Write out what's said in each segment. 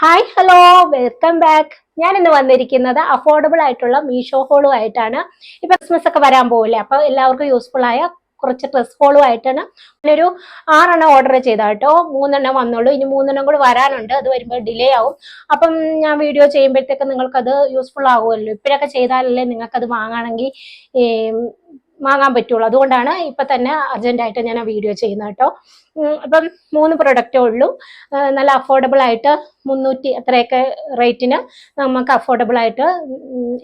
Hi hello welcome back. ഞാൻ ഇന്ന് വന്നിരിക്കുന്നത് അഫോർഡബിൾ ആയിട്ടുള്ള മീഷോ ഹോളും ആയിട്ടാണ്. ഇപ്പൊ ക്രിസ്മസ് ഒക്കെ വരാൻ പോകില്ലേ, അപ്പൊ എല്ലാവർക്കും യൂസ്ഫുൾ ആയ കുറച്ച് ഡ്രസ് ഹോളും ആയിട്ടാണ്. ഒരു 6 ഓർഡർ ചെയ്ത കേട്ടോ, 3 വന്നുള്ളൂ. ഇനി 3 കൂടി വരാനുണ്ട്. അത് വരുമ്പോൾ ഡിലേ ആവും. അപ്പം ഞാൻ വീഡിയോ ചെയ്യുമ്പോഴത്തേക്ക് നിങ്ങൾക്കത് യൂസ്ഫുൾ ആകുമല്ലോ. ഇപ്പോഴൊക്കെ ചെയ്താലല്ലേ നിങ്ങൾക്കത് വാങ്ങാണെങ്കിൽ വാങ്ങാൻ പറ്റുള്ളൂ. അതുകൊണ്ടാണ് ഇപ്പൊ തന്നെ അർജന്റായിട്ട് ഞാൻ ആ വീഡിയോ ചെയ്യുന്നത് കേട്ടോ. അപ്പം 3 പ്രൊഡക്റ്റേ ഉള്ളൂ. നല്ല അഫോർഡബിൾ ആയിട്ട് 300 അത്രയൊക്കെ റേറ്റിന് നമുക്ക് അഫോർഡബിൾ ആയിട്ട്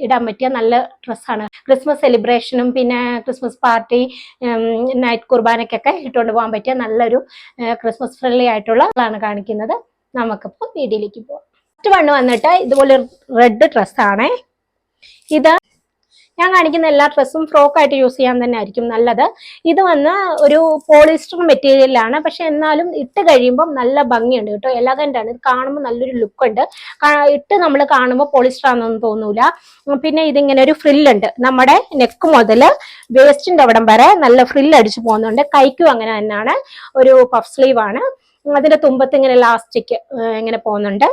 ഇടാൻ പറ്റിയ നല്ല ഡ്രസ്സാണ്. ക്രിസ്മസ് സെലിബ്രേഷനും പിന്നെ ക്രിസ്മസ് പാർട്ടി, നൈറ്റ് കുർബാനയ്ക്കൊക്കെ ഇട്ടുകൊണ്ട് പോകാൻ പറ്റിയ നല്ലൊരു ക്രിസ്മസ് ഫ്രണ്ട്ലി ആയിട്ടുള്ള ആണ് കാണിക്കുന്നത്. നമുക്കിപ്പോൾ വീഡിയോയിലേക്ക് പോകാം. ഫസ്റ്റ് വണ്ണ് വന്നിട്ട് ഇതുപോലെ റെഡ് ഡ്രസ്സാണേ. ഇത് ഞാൻ കാണിക്കുന്ന എല്ലാ ഡ്രസ്സും ഫ്രോക്ക് ആയിട്ട് യൂസ് ചെയ്യാൻ തന്നെ ആയിരിക്കും നല്ലത്. ഇത് വന്ന് ഒരു പോളിസ്റ്റർ മെറ്റീരിയലാണ്, പക്ഷെ എന്നാലും ഇട്ട് കഴിയുമ്പോൾ നല്ല ഭംഗിയുണ്ട് കേട്ടോ. എലഗന്റ് ആണ്. ഇത് കാണുമ്പോൾ നല്ലൊരു ലുക്ക് ഉണ്ട്. ഇട്ട് നമ്മൾ കാണുമ്പോൾ പോളിസ്റ്റർ ആണെന്നൊന്നും തോന്നൂല. പിന്നെ ഇതിങ്ങനെ ഒരു ഫ്രില്ലുണ്ട്. നമ്മുടെ നെക്ക് മുതൽ വേസ്റ്റിന്റെ അവിടം വരെ നല്ല ഫ്രില്ല് അടിച്ചു പോകുന്നുണ്ട്. കൈക്കും അങ്ങനെ തന്നെയാണ്. ഒരു പഫ് സ്ലീവ് ആണ്. അതിന്റെ തുമ്പത്ത് ഇങ്ങനെ ലാസ്റ്റിക് ഇങ്ങനെ പോകുന്നുണ്ട്.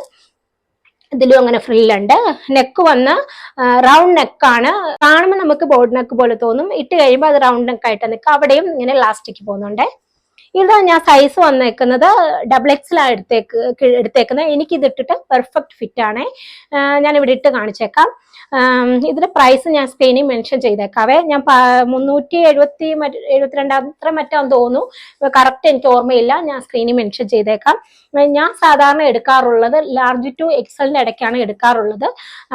ഇതിലും അങ്ങനെ ഫ്രില്ലുണ്ട്. നെക്ക് വന്ന് റൗണ്ട് നെക്കാണ്. കാണുമ്പോൾ നമുക്ക് ബോർഡ് നെക്ക് പോലെ തോന്നും. ഇട്ട് കഴിയുമ്പോൾ അത് റൗണ്ട് നെക്ക് ആയിട്ട് നിൽക്കുക. അവിടെയും ഇങ്ങനെ ലാസ്റ്റിക് പോകുന്നുണ്ട്. ഇത് ഞാൻ സൈസ് വന്നേക്കുന്നത് XXL എടുത്തേക്കുന്നത്. എനിക്ക് ഇത് ഇട്ടിട്ട് പെർഫെക്റ്റ് ഫിറ്റ് ആണ്. ഞാൻ ഇവിടെ ഇട്ട് കാണിച്ചേക്കാം. ഇതിന്റെ പ്രൈസ് ഞാൻ സ്ക്രീനിൽ മെൻഷൻ ചെയ്തേക്കാവേ. ഞാൻ 372 അത്ര മറ്റാന്ന് തോന്നുന്നു. കറക്റ്റ് എനിക്ക് ഓർമ്മയില്ല. ഞാൻ സ്ക്രീനിൽ മെൻഷൻ ചെയ്തേക്കാം. ഞാൻ സാധാരണ എടുക്കാറുള്ളത് ലാർജ് ടു എക്സലിന്റെ ഇടയ്ക്കാണ് എടുക്കാറുള്ളത്.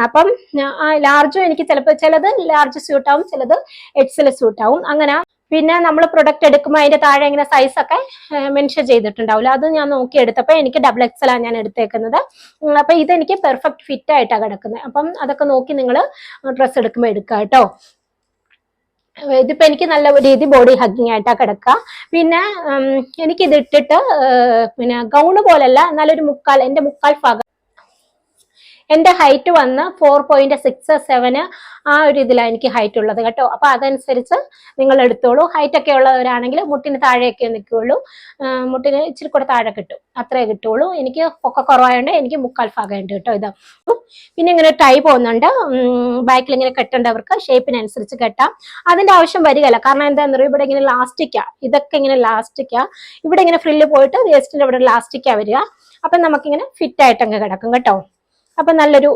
അപ്പം ലാർജും എനിക്ക് ചിലത് ലാർജ് സ്യൂട്ട് ആവും, ചിലത് എക്സൽ സ്യൂട്ട് ആവും. അങ്ങനെ പിന്നെ നമ്മൾ പ്രൊഡക്റ്റ് എടുക്കുമ്പോൾ അതിന്റെ താഴെ ഇങ്ങനെ സൈസ് ഒക്കെ മെൻഷൻ ചെയ്തിട്ടുണ്ടാവില്ല. അത് ഞാൻ നോക്കി എടുത്തപ്പോൾ എനിക്ക് XXL ആണ് ഞാൻ എടുത്തേക്കുന്നത്. അപ്പൊ ഇതെനിക്ക് പെർഫെക്റ്റ് ഫിറ്റ് ആയിട്ടാണ് കിടക്കുന്നത്. അപ്പം അതൊക്കെ നോക്കി നിങ്ങൾ ഡ്രസ്സ് എടുക്കുമ്പോൾ എടുക്കുക കേട്ടോ. ഇതിപ്പോ എനിക്ക് നല്ല രീതി ബോഡി ഹഗ്ഗിങ് ആയിട്ടാ കിടക്കുക. പിന്നെ എനിക്കിത് ഇട്ടിട്ട് പിന്നെ ഗൗണ് പോലല്ല, എന്നാലൊരു എന്റെ മുക്കാൽ ഭാഗം. എന്റെ ഹൈറ്റ് വന്ന് 4.67 ആ ഒരു ഇതിലാണ് എനിക്ക് ഹൈറ്റ് ഉള്ളത് കേട്ടോ. അപ്പൊ അതനുസരിച്ച് നിങ്ങൾ എടുത്തോളൂ. ഹൈറ്റ് ഒക്കെ ഉള്ളവരാണെങ്കിൽ മുട്ടിന് താഴെയൊക്കെ നിൽക്കുള്ളൂ. മുട്ടിന് ഇച്ചിരി കൂടെ താഴെ കിട്ടും, അത്രേ കിട്ടുള്ളൂ. എനിക്ക് ഒക്കെ കുറവായതുകൊണ്ട് എനിക്ക് മുക്കാൽ ഭാഗം ഉണ്ട് കേട്ടോ. ഇത് പിന്നെ ഇങ്ങനെ ടൈ പോകുന്നുണ്ട്. ബാക്കിൽ ഇങ്ങനെ കെട്ടേണ്ടവർക്ക് ഷേപ്പിനനുസരിച്ച് കെട്ടാം. അതിന്റെ ആവശ്യം വരികയല്ല. കാരണം എന്താണെന്ന് പറയുക, ഇവിടെ ഇങ്ങനെ ലാസ്റ്റിക്കാ, ഇതൊക്കെ ഇങ്ങനെ ലാസ്റ്റിക്കാ. ഇവിടെ ഇങ്ങനെ ഫ്രില്ല് പോയിട്ട് വേസ്റ്റിന്റെ ഇവിടെ ലാസ്റ്റിക്കാ വരിക. അപ്പൊ നമുക്കിങ്ങനെ ഫിറ്റ് ആയിട്ടങ്ങ് കിടക്കും കേട്ടോ. അപ്പൊ നല്ലൊരു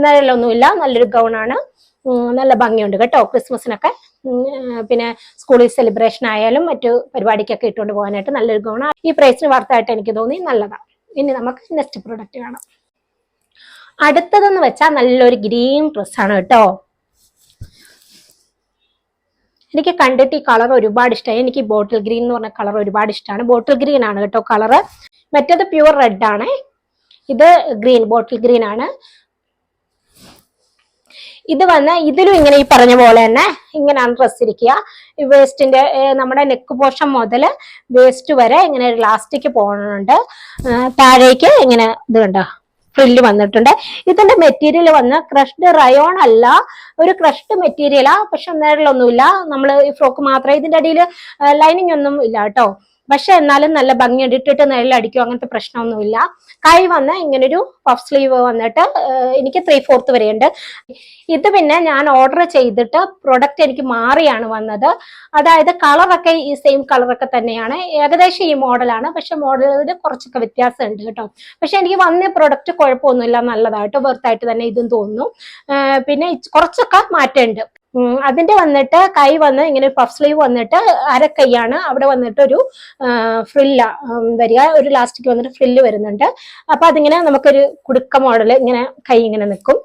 നിഴലൊന്നുമില്ല, നല്ലൊരു ഗൗണാണ്. നല്ല ഭംഗിയുണ്ട് കേട്ടോ. ക്രിസ്മസിനൊക്കെ പിന്നെ സ്കൂളിൽ സെലിബ്രേഷൻ ആയാലും മറ്റു പരിപാടിക്കൊക്കെ ഇട്ടുകൊണ്ട് പോകാനായിട്ട് നല്ലൊരു ഗൗണാണ്. ഈ പ്രൈസിന് വർത്തായിട്ട് എനിക്ക് തോന്നി, നല്ലതാണ്. ഇനി നമുക്ക് നെക്സ്റ്റ് പ്രൊഡക്റ്റ് കാണാം. അടുത്തതെന്ന് വെച്ചാൽ നല്ലൊരു ഗ്രീൻ ഡ്രസ്സാണ് കേട്ടോ. എനിക്ക് കണ്ടിട്ട് ഈ കളർ ഒരുപാട് ഇഷ്ടമായി. എനിക്ക് ബോട്ടിൽ ഗ്രീൻ എന്ന് പറഞ്ഞ കളർ ഒരുപാട് ഇഷ്ടമാണ്. ബോട്ടിൽ ഗ്രീൻ ആണ് കേട്ടോ കളറ്. മറ്റേത് പ്യുവർ റെഡ് ആണ്. ഇത് ഗ്രീൻ, ബോട്ടിൽ ഗ്രീൻ ആണ്. ഇത് വന്ന് ഇതിലും ഇങ്ങനെ ഈ പറഞ്ഞ പോലെ തന്നെ ഇങ്ങനെയാണ് ഡ്രസ് ഇരിക്കുക. വേസ്റ്റിന്റെ നമ്മുടെ നെക്ക് പോർഷൻ മുതൽ വേസ്റ്റ് വരെ ഇങ്ങനെ ലാസ്റ്റിക്ക് പോകുന്നുണ്ട്. താഴേക്ക് ഇങ്ങനെ ഇത് കണ്ടോ ഫ്രില്ല് വന്നിട്ടുണ്ട്. ഇതിന്റെ മെറ്റീരിയൽ വന്ന് ക്രഷ്ഡ് റയോൺ അല്ല, ഒരു ക്രഷ്ഡ് മെറ്റീരിയലാ. പക്ഷെ നേരിലൊന്നുമില്ല. നമ്മൾ ഈ ഫ്രോക്ക് മാത്രമേ, ഇതിന്റെ അടിയിൽ ലൈനിങ് ഒന്നും ഇല്ല കേട്ടോ. പക്ഷെ എന്നാലും നല്ല ഭംഗിയുണ്ട്. ഇട്ടിട്ട് നെല്ലടിക്കും, അങ്ങനത്തെ പ്രശ്നമൊന്നുമില്ല. കൈ വന്ന് ഇങ്ങനൊരു പഫ് സ്ലീവ് വന്നിട്ട് എനിക്ക് 3/4 വരെയുണ്ട്. ഇത് പിന്നെ ഞാൻ ഓർഡർ ചെയ്തിട്ട് പ്രൊഡക്റ്റ് എനിക്ക് മാറിയാണ് വന്നത്. അതായത് കളറൊക്കെ ഈ സെയിം കളറൊക്കെ തന്നെയാണ്, ഏകദേശം ഈ മോഡലാണ്. പക്ഷെ മോഡലിന് കുറച്ചൊക്കെ വ്യത്യാസം ഉണ്ട് കേട്ടോ. പക്ഷെ എനിക്ക് വന്ന പ്രൊഡക്റ്റ് കുഴപ്പമൊന്നുമില്ല, നല്ലതായിട്ട് വെർത്തായിട്ട് തന്നെ ഇതും തോന്നുന്നു. പിന്നെ കുറച്ചൊക്കെ മാറ്റമുണ്ട്. അതിന്റെ വന്നിട്ട് കൈ വന്ന് ഇങ്ങനെ പഫ് സ്ലീവ് വന്നിട്ട് അരക്കൈയാണ്. അവിടെ വന്നിട്ട് ഒരു ഫ്രില്ല വരിക, ഒരു ലാസ്റ്റിക് വന്നിട്ട് ഫ്രില്ല് വരുന്നുണ്ട്. അപ്പൊ അതിങ്ങനെ നമുക്കൊരു കുടുക്ക മോഡല് ഇങ്ങനെ കൈ ഇങ്ങനെ നിൽക്കും.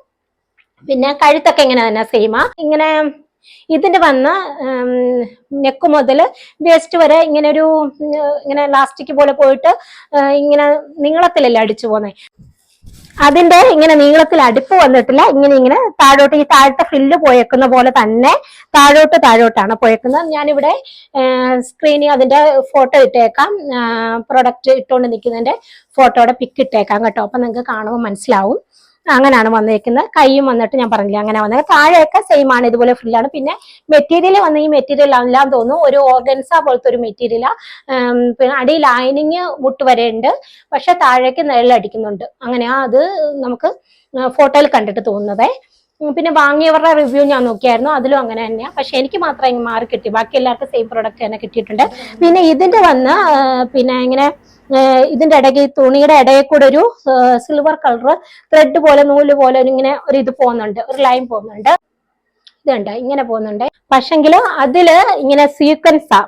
പിന്നെ കഴുത്തൊക്കെ ഇങ്ങനെ തന്നെ സെയിമാ. ഇങ്ങനെ ഇതിന്റെ വന്ന് നെക്ക് മുതൽ വേസ്റ്റ് വരെ ഇങ്ങനെ ഒരു ഇങ്ങനെ ലാസ്റ്റിക് പോലെ പോയിട്ട് ഇങ്ങനെ നീളത്തിലല്ലേ അടിച്ചു പോന്നെ. അതിന്റെ ഇങ്ങനെ നീളത്തിൽ അടുപ്പ് വന്നിട്ടില്ല. ഇങ്ങനെ താഴോട്ട്, ഈ താഴത്തെ ഫ്രില്ല് പോയേക്കുന്ന പോലെ തന്നെ താഴോട്ടാണ് പോയേക്കുന്നത്. ഞാനിവിടെ സ്ക്രീനിൽ അതിന്റെ ഫോട്ടോ ഇട്ടേക്കാം. പ്രൊഡക്റ്റ് ഇട്ടുകൊണ്ട് നിൽക്കുന്നതിന്റെ ഫോട്ടോയുടെ പിക്ക് ഇട്ടേക്കാം കേട്ടോ. അപ്പൊ നിങ്ങൾക്ക് കാണുമ്പോൾ മനസ്സിലാവും. അങ്ങനെയാണ് വന്നേക്കുന്നത്. കൈയും വന്നിട്ട് ഞാൻ പറഞ്ഞില്ല അങ്ങനെ വന്നത്. താഴെയൊക്കെ സെയിം ആണ്, ഇതുപോലെ ഫ്രില്ലാണ്. പിന്നെ മെറ്റീരിയൽ വന്ന ഈ മെറ്റീരിയൽ എല്ലാം തോന്നുന്നു ഒരു ഓർഗൻസ പോലത്തെ ഒരു മെറ്റീരിയലാ. പിന്നെ അടി ലൈനിങ് മുട്ട് വരെ ഉണ്ട്, പക്ഷെ താഴേക്ക് നിഴലടിക്കുന്നുണ്ട്. അങ്ങനെയാ അത് നമുക്ക് ഫോട്ടോയിൽ കണ്ടിട്ട് തോന്നുന്നതേ. പിന്നെ വാങ്ങിയവരുടെ റിവ്യൂ ഞാൻ നോക്കിയായിരുന്നു, അതിലും അങ്ങനെ തന്നെയാ. പക്ഷെ എനിക്ക് മാത്രം ഇങ്ങനെ മാറി കിട്ടി, ബാക്കി എല്ലാവർക്കും സെയിം പ്രോഡക്റ്റ് തന്നെ കിട്ടിയിട്ടുണ്ട്. പിന്നെ ഇതിന്റെ വന്ന് പിന്നെ ഇങ്ങനെ ഇതിന്റെ ഇടയ്ക്ക് തുണിയുടെ ഇടയിൽ കൂടെ ഒരു സിൽവർ കളർ ത്രെഡ് പോലെ നൂല് പോലെ ഇങ്ങനെ ഒരു ഇത് പോകുന്നുണ്ട്, ഒരു ലൈൻ പോകുന്നുണ്ട്. ഇതുണ്ട് ഇങ്ങനെ പോകുന്നുണ്ട്. പക്ഷെങ്കില് അതില് ഇങ്ങനെ സീക്വൻസാ,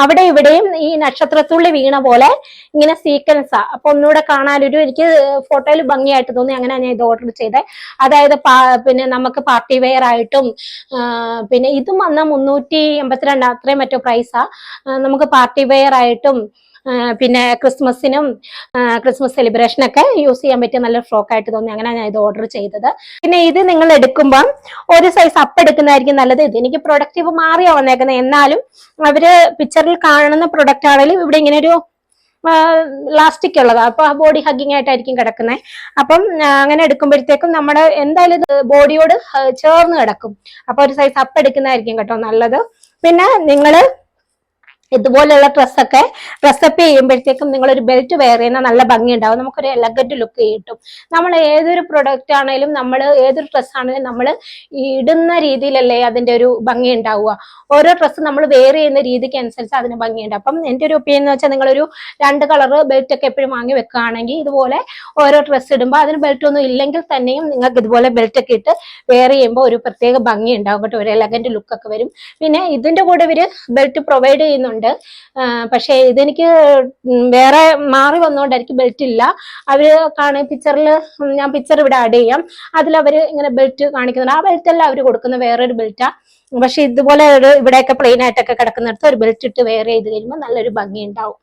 അവിടെ ഇവിടെയും ഈ നക്ഷത്രത്തുള്ളി വീണ പോലെ ഇങ്ങനെ സീക്വൻസാ. അപ്പൊ ഒന്നുകൂടെ കാണാനൊരു എനിക്ക് ഫോട്ടോയിൽ ഭംഗിയായിട്ട് തോന്നി. അങ്ങനെ ഞാൻ ഇത് ഓർഡർ ചെയ്തേ. അതായത് പിന്നെ നമുക്ക് പാർട്ടി വെയർ ആയിട്ടും പിന്നെ ഇതും വന്ന 382 അത്രയും മറ്റോ പ്രൈസാ. നമുക്ക് പാർട്ടി വെയർ ആയിട്ടും പിന്നെ ക്രിസ്മസിനും ക്രിസ്മസ് സെലിബ്രേഷനൊക്കെ യൂസ് ചെയ്യാൻ പറ്റിയ നല്ല ഫ്രോക്ക് ആയിട്ട് തോന്നി. അങ്ങനെ ഞാൻ ഇത് ഓർഡർ ചെയ്തത്. പിന്നെ ഇത് നിങ്ങൾ എടുക്കുമ്പം ഒരു സൈസ് അപ്പ് എടുക്കുന്നതായിരിക്കും നല്ലത്. ഇത് എനിക്ക് പ്രൊഡക്റ്റ് മാറിയാ വന്നേക്കുന്നത്, എന്നാലും അവര് പിക്ചറിൽ കാണുന്ന പ്രൊഡക്റ്റ് ആണെങ്കിലും ഇവിടെ ഇങ്ങനെ ഒരു ലാസ്റ്റിക് ഉള്ളതാ. അപ്പൊ ബോഡി ഹഗ്ഗിങ് ആയിട്ടായിരിക്കും കിടക്കുന്നത്. അപ്പം അങ്ങനെ എടുക്കുമ്പോഴത്തേക്കും നമ്മുടെ എന്തായാലും ബോഡിയോട് ചേർന്ന് കിടക്കും. അപ്പൊ ഒരു സൈസ് അപ്പ് എടുക്കുന്നതായിരിക്കും കേട്ടോ നല്ലത്. പിന്നെ നിങ്ങള് ഇതുപോലെയുള്ള ഡ്രസ്സൊക്കെ ഡ്രസ്സപ്പ് ചെയ്യുമ്പോഴത്തേക്കും നിങ്ങളൊരു ബെൽറ്റ് വെയർ ചെയ്യുന്ന നല്ല ഭംഗി ഉണ്ടാവും, നമുക്കൊരു എലഗന്റ് ലുക്ക് കിട്ടും. നമ്മൾ ഏതൊരു പ്രൊഡക്റ്റ് ആണെങ്കിലും നമ്മൾ ഏതൊരു ഡ്രസ്സ് ആണെങ്കിലും നമ്മൾ ഇടുന്ന രീതിയിലല്ലേ അതിന്റെ ഒരു ഭംഗി ഉണ്ടാവുക. ഓരോ ഡ്രസ്സ് നമ്മൾ വെയർ ചെയ്യുന്ന രീതിക്ക് അനുസരിച്ച് അതിന് ഭംഗിയുണ്ട്. അപ്പം എന്റെ ഒരു ഒപ്പീനിയൻ എന്ന് വെച്ചാൽ നിങ്ങളൊരു 2 കളർ ബെൽറ്റ് ഒക്കെ എപ്പോഴും വാങ്ങി വെക്കുകയാണെങ്കിൽ ഇതുപോലെ ഓരോ ഡ്രസ്സ് ഇടുമ്പോൾ അതിന് ബെൽറ്റ് ഒന്നും ഇല്ലെങ്കിൽ തന്നെയും നിങ്ങൾക്ക് ഇതുപോലെ ബെൽറ്റ് ഒക്കെ ഇട്ട് വെയർ ചെയ്യുമ്പോൾ ഒരു പ്രത്യേക ഭംഗി ഉണ്ടാവും കേട്ടോ, ഒരു എലഗന്റ് ലുക്ക് ഒക്കെ വരും. പിന്നെ ഇതിന്റെ കൂടെ ഇവര് ബെൽറ്റ് പ്രൊവൈഡ് ചെയ്യുന്നുണ്ട്. പക്ഷെ ഇതെനിക്ക് വേറെ മാറി വന്നോണ്ടായിരിക്കും ബെൽറ്റ് ഇല്ല. അവര് പിക്ചറിൽ, ഞാൻ പിക്ചർ ഇവിടെ ആഡ് ചെയ്യാം, അതിൽ അവര് ഇങ്ങനെ ബെൽറ്റ് കാണിക്കുന്നുണ്ട്. ആ ബെൽറ്റ് അല്ല അവര് കൊടുക്കുന്ന വേറൊരു ബെൽറ്റാ. പക്ഷെ ഇതുപോലെ ഒരു ഇവിടെയൊക്കെ പ്ലെയിൻ ആയിട്ടൊക്കെ കിടക്കുന്നിടത്ത് ഒരു ബെൽറ്റ് ഇട്ട് വെയർ ചെയ്ത് കഴിയുമ്പോൾ നല്ലൊരു ഭംഗി ഉണ്ടാവും.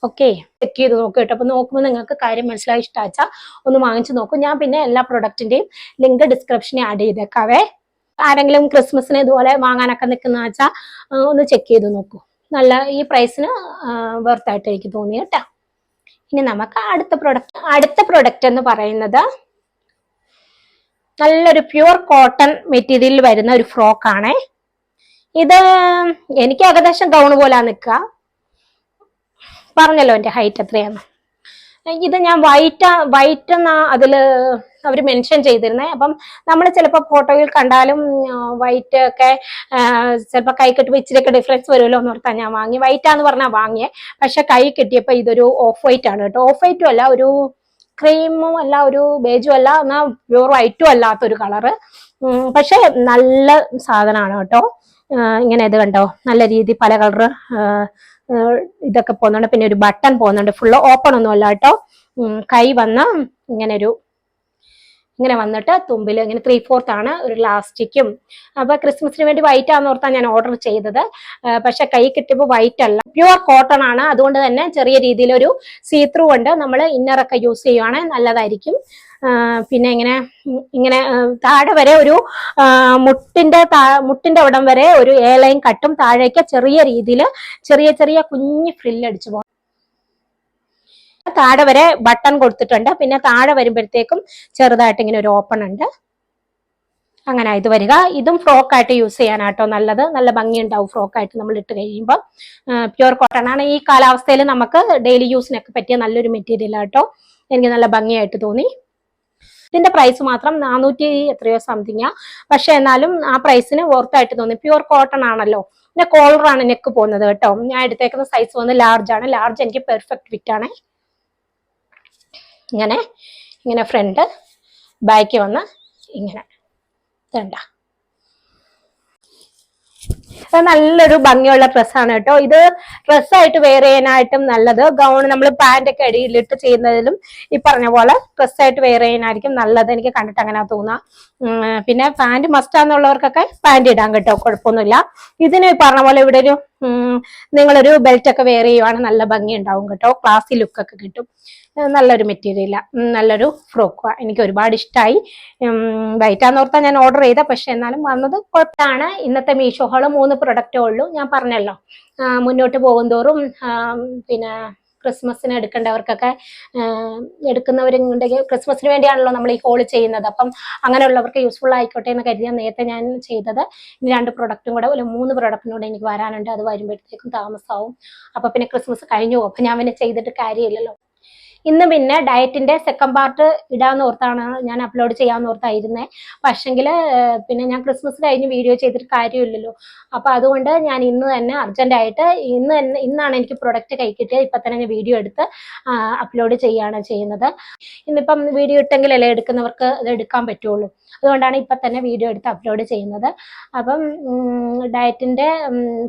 ഓക്കെ, ചെക്ക് ചെയ്ത് നോക്കും കേട്ടോ. അപ്പൊ നോക്കുമ്പോൾ നിങ്ങൾക്ക് കാര്യം മനസ്സിലായി, ഇഷ്ടാച്ചാ ഒന്ന് വാങ്ങിച്ചു നോക്കും. ഞാൻ പിന്നെ എല്ലാ പ്രൊഡക്റ്റിന്റെയും ലിങ്ക് ഡിസ്ക്രിപ്ഷനിൽ ആഡ് ചെയ്തേക്കാവേ. ആരെങ്കിലും ക്രിസ്മസിന് ഇതുപോലെ വാങ്ങാനൊക്കെ നിൽക്കുന്ന വെച്ചാൽ ഒന്ന് ചെക്ക് ചെയ്ത് നോക്കൂ. നല്ല ഈ പ്രൈസിന് വർത്തായിട്ട് എനിക്ക് തോന്നി കേട്ടോ. ഇനി നമുക്ക് അടുത്ത പ്രൊഡക്റ്റ് എന്ന് പറയുന്നത് നല്ലൊരു പ്യുവർ കോട്ടൺ മെറ്റീരിയലിൽ വരുന്ന ഒരു ഫ്രോക്ക് ആണേ. ഇത് എനിക്ക് ഏകദേശം ഗൗൺ പോലെ നിൽക്കുക, പറഞ്ഞല്ലോ എന്റെ ഹൈറ്റ് എത്രയാന്ന്. ഇത് ഞാൻ വൈറ്റ് എന്നാ അതില് അവർ മെൻഷൻ ചെയ്തിരുന്നേ. അപ്പം നമ്മൾ ചിലപ്പോൾ ഫോട്ടോയിൽ കണ്ടാലും വൈറ്റ് ഒക്കെ ചിലപ്പോൾ കൈ കെട്ടുമ്പോൾ ഇച്ചിരിയൊക്കെ ഡിഫറൻസ് വരുമല്ലോ എന്ന് ഓർത്താ ഞാൻ വാങ്ങി. വൈറ്റാന്ന് പറഞ്ഞാൽ വാങ്ങിയേ, പക്ഷെ കൈ കെട്ടിയപ്പോൾ ഇതൊരു ഓഫ് വൈറ്റ് ആണ് കേട്ടോ. ഓഫ് വൈറ്റും അല്ല, ഒരു ക്രീമും അല്ല, ഒരു ബേജും അല്ല, എന്നാ പ്യൂർ വൈറ്റും അല്ലാത്തൊരു കളറ്. പക്ഷെ നല്ല സാധനമാണ് കേട്ടോ. ഇങ്ങനെ ഇത് കണ്ടോ, നല്ല രീതി പല കളറ് ഇതൊക്കെ പോകുന്നുണ്ട്. പിന്നെ ഒരു ബട്ടൺ പോകുന്നുണ്ട്, ഫുള്ള് ഓപ്പൺ ഒന്നും അല്ല കേട്ടോ. കൈ വന്ന ഇങ്ങനെ വന്നിട്ട് തുമ്പിൽ ഇങ്ങനെ 3/4 ആണ് ഒരു ലാസ്റ്റിക്കും. അപ്പൊ ക്രിസ്മസിന് വേണ്ടി വൈറ്റ് ആണെന്ന് ഓർത്താണ് ഞാൻ ഓർഡർ ചെയ്തത്. പക്ഷെ കൈ കിട്ടിയപ്പോൾ വൈറ്റ് അല്ല, പ്യുവർ കോട്ടൺ ആണ്. അതുകൊണ്ട് തന്നെ ചെറിയ രീതിയിലൊരു സീ ത്രൂ ഉണ്ട്. നമ്മൾ ഇന്നറൊക്കെ യൂസ് ചെയ്യുവാണെങ്കിൽ നല്ലതായിരിക്കും. പിന്നെ ഇങ്ങനെ താഴെ വരെ ഒരു മുട്ടിന്റെ അവിടം വരെ ഒരു എ ലൈൻ കട്ടും, താഴേക്ക് ചെറിയ രീതിയിൽ ചെറിയ കുഞ്ഞു ഫ്രില്ല് അടിച്ചു പോകും. താഴെ വരെ ബട്ടൺ കൊടുത്തിട്ടുണ്ട്. പിന്നെ താഴെ വരുമ്പോഴത്തേക്കും ചെറുതായിട്ട് ഇങ്ങനെ ഒരു ഓപ്പൺ ഉണ്ട്. അങ്ങനെ ഇത് വരിക. ഇതും ഫ്രോക്ക് ആയിട്ട് യൂസ് ചെയ്യാനാട്ടോ നല്ലത്, നല്ല ഭംഗി ഉണ്ടാവും ഫ്രോക്ക് ആയിട്ട് നമ്മൾ ഇട്ട് കഴിയുമ്പോൾ. പ്യുവർ കോട്ടൺ ആണ്. ഈ കാലാവസ്ഥയിൽ നമുക്ക് ഡെയിലി യൂസിനൊക്കെ പറ്റിയ നല്ലൊരു മെറ്റീരിയൽ ആട്ടോ. എനിക്ക് നല്ല ഭംഗിയായിട്ട് തോന്നി. ഇതിന്റെ പ്രൈസ് മാത്രം 400 എത്രയോ സംതിങ്ങാ. പക്ഷെ എന്നാലും ആ പ്രൈസിന് വർത്തായിട്ട് തോന്നി. പ്യുവർ കോട്ടൺ ആണല്ലോ. പിന്നെ കോളറാണ് നെക്ക് പോകുന്നത് കേട്ടോ. ഞാൻ എടുത്തേക്കുന്ന സൈസ് വന്ന് ലാർജ് ആണ്. ലാർജ് എനിക്ക് പെർഫെക്റ്റ് ഫിറ്റ് ആണ്. ഇങ്ങനെ ഫ്രണ്ട് ബാക്ക് വന്ന് ഇങ്ങനെ ഇതണ്ട. നല്ലൊരു ഭംഗിയുള്ള ഡ്രസ്സാണ് കേട്ടോ. ഇത് ഡ്രസ്സായിട്ട് വെയർ ചെയ്യാനായിട്ടും നല്ലത്. ഗൗൺ നമ്മൾ പാന്റ് ഒക്കെ അടിയിലിട്ട് ചെയ്യുന്നതിലും ഈ പറഞ്ഞ പോലെ ഡ്രസ്സായിട്ട് വെയർ ചെയ്യാനായിരിക്കും നല്ലത്. എനിക്ക് കണ്ടിട്ട് അങ്ങനെ തോന്നാം. പിന്നെ പാന്റ് മസ്റ്റാന്നുള്ളവർക്കൊക്കെ പാന്റ് ഇടാൻ കേട്ടോ, കുഴപ്പമൊന്നുമില്ല. ഇതിന് പറഞ്ഞ പോലെ ഇവിടെ ഒരു നിങ്ങളൊരു ബെൽറ്റ് ഒക്കെ വെയർ ചെയ്യുവാണ് നല്ല ഭംഗി ഉണ്ടാവും കേട്ടോ. ക്ലാസി ലുക്കൊക്കെ കിട്ടും. നല്ലൊരു മെറ്റീരിയലാ, നല്ലൊരു ഫ്രോക്ക്. എനിക്ക് ഒരുപാട് ഇഷ്ടമായി. വൈറ്റാന്ന് ഓർത്താ ഞാൻ ഓർഡർ ചെയ്ത, പക്ഷെ എന്നാലും വന്നത് കുഴപ്പമാണ്. ഇന്നത്തെ മീഷോ ഹോള് 3 പ്രൊഡക്റ്റേ ഉള്ളൂ. ഞാൻ പറഞ്ഞല്ലോ, മുന്നോട്ട് പോകും തോറും പിന്നെ ക്രിസ്മസിന് എടുക്കേണ്ടവർക്കൊക്കെ എടുക്കുന്നവരുണ്ടെങ്കിൽ ക്രിസ്മസിന് വേണ്ടിയാണല്ലോ നമ്മൾ ഈ ഹോൾ ചെയ്യുന്നത്. അപ്പം അങ്ങനെയുള്ളവർക്ക് യൂസ്ഫുൾ ആയിക്കോട്ടെ എന്ന് കരുതിയാണ് നേരത്തെ ഞാൻ ചെയ്തത്. ഇനി 2 പ്രൊഡക്റ്റും കൂടെ, ഒരു 3 പ്രൊഡക്റ്റും കൂടെ എനിക്ക് വരാനുണ്ട്. അത് വരുമ്പോഴത്തേക്കും താമസമാവും. അപ്പൊ പിന്നെ ക്രിസ്മസ് കഴിഞ്ഞു പോകും. അപ്പൊ ഞാൻ പിന്നെ ചെയ്തിട്ട് കാര്യമില്ലല്ലോ. ഇന്ന് പിന്നെ ഡയറ്റിന്റെ സെക്കൻഡ് പാർട്ട് ഇടാന്ന് ഓർത്താണ് ഞാൻ അപ്ലോഡ് ചെയ്യാന്ന് ഓർത്തായിരുന്നേ. പക്ഷെങ്കിൽ പിന്നെ ഞാൻ ക്രിസ്മസ് കഴിഞ്ഞ് വീഡിയോ ചെയ്തിട്ട് കാര്യമില്ലല്ലോ. അപ്പൊ അതുകൊണ്ട് ഞാൻ ഇന്ന് തന്നെ അർജന്റായിട്ട് ഇന്നാണ് എനിക്ക് പ്രൊഡക്റ്റ് കൈ കിട്ടിയത്. ഇപ്പൊ തന്നെ ഞാൻ വീഡിയോ എടുത്ത് അപ്ലോഡ് ചെയ്യാണ് ചെയ്യുന്നത്. ഇന്നിപ്പം വീഡിയോ ഇട്ടെങ്കിലല്ലേ എടുക്കുന്നവർക്ക് അത് എടുക്കാൻ പറ്റുള്ളൂ. അതുകൊണ്ടാണ് ഇപ്പൊ തന്നെ വീഡിയോ എടുത്ത് അപ്ലോഡ് ചെയ്യുന്നത്. അപ്പം ഡയറ്റിന്റെ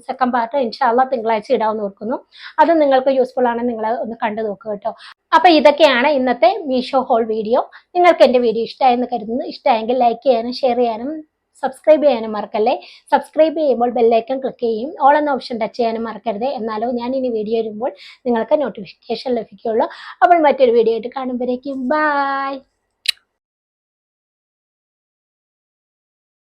സെക്കൻഡ് പാർട്ട് ഇൻഷാല്ലാ തിങ്കളാഴ്ച ഇടാമെന്ന് ഓർക്കുന്നു. അത് നിങ്ങൾക്ക് യൂസ്ഫുൾ ആണ്, നിങ്ങൾ ഒന്ന് കണ്ടു നോക്കുക കേട്ടോ. അപ്പൊ ഇതൊക്കെയാണ് ഇന്നത്തെ മീഷോ ഹോൾ വീഡിയോ. നിങ്ങൾക്ക് എന്റെ വീഡിയോ ഇഷ്ടമായെന്ന് കരുതുന്നു. ഇഷ്ടമായെങ്കിൽ ലൈക്ക് ചെയ്യാനും ഷെയർ ചെയ്യാനും സബ്സ്ക്രൈബ് ചെയ്യാനും മറക്കല്ലേ. സബ്സ്ക്രൈബ് ചെയ്യുമ്പോൾ ബെല്ലൈക്കൺ ക്ലിക്ക് ചെയ്യും. ഓൾ എന്ന ഓപ്ഷൻ ടച്ച് ചെയ്യാനും മറക്കരുത്. എന്നാലോ ഞാൻ ഇനി വീഡിയോ വരുമ്പോൾ നിങ്ങൾക്ക് നോട്ടിഫിക്കേഷൻ ലഭിക്കുകയുള്ളൂ. അപ്പോൾ മറ്റൊരു വീഡിയോ ആയിട്ട് കാണുമ്പോഴേക്കും ബൈ.